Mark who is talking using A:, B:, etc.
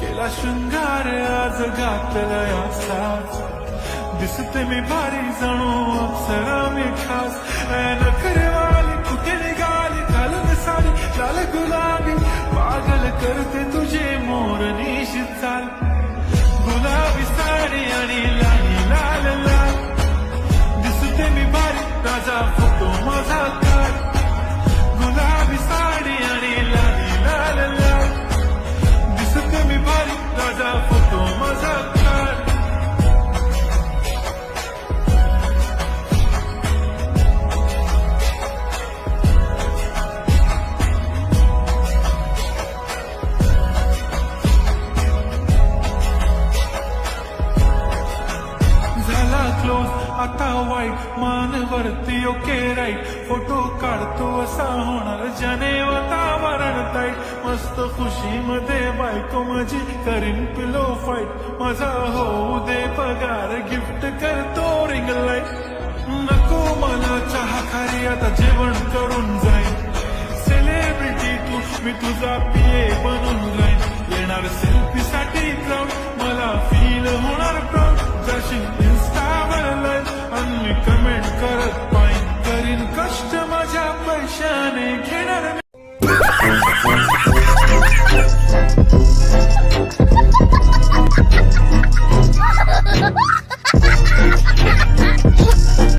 A: केला शृंगार आज घातला साज दिसते मी भारी जणू अप्सरा मी खास नखरेवाली कुठे निघाली घालून साडी लाल गुलाबी पागल करते तुझे मोरनीश चाल गुलाबी साडी आणि लाली लाल लाल दिसते मी भारी राजा फोटो माझा काढ गुलाबी साडी आणि लाली लाल लाल दिसते मी भारी राजा फोटो माझा काढ क्लोज आता वाईट मान वरती ओके राईट फोटो काढतो असा होणार ज्याने वातावरण ताईट मस्त खुशी मध्ये बायको माझी करीन पिलो फाईट माझा होऊ दे पगार गिफ्ट करतो रिंग लाईट नको मला चहा खारी आता जेवण करून जाईन सेलिब्रिटी तू मी तुझा पिये बनून राहीन येणार सेल्फी साठी क्राऊड मला फील होणार प्राऊड जाशील आणि कमेंट करत पाहिजे करीन कष्ट माझ्या पैशाने घेणार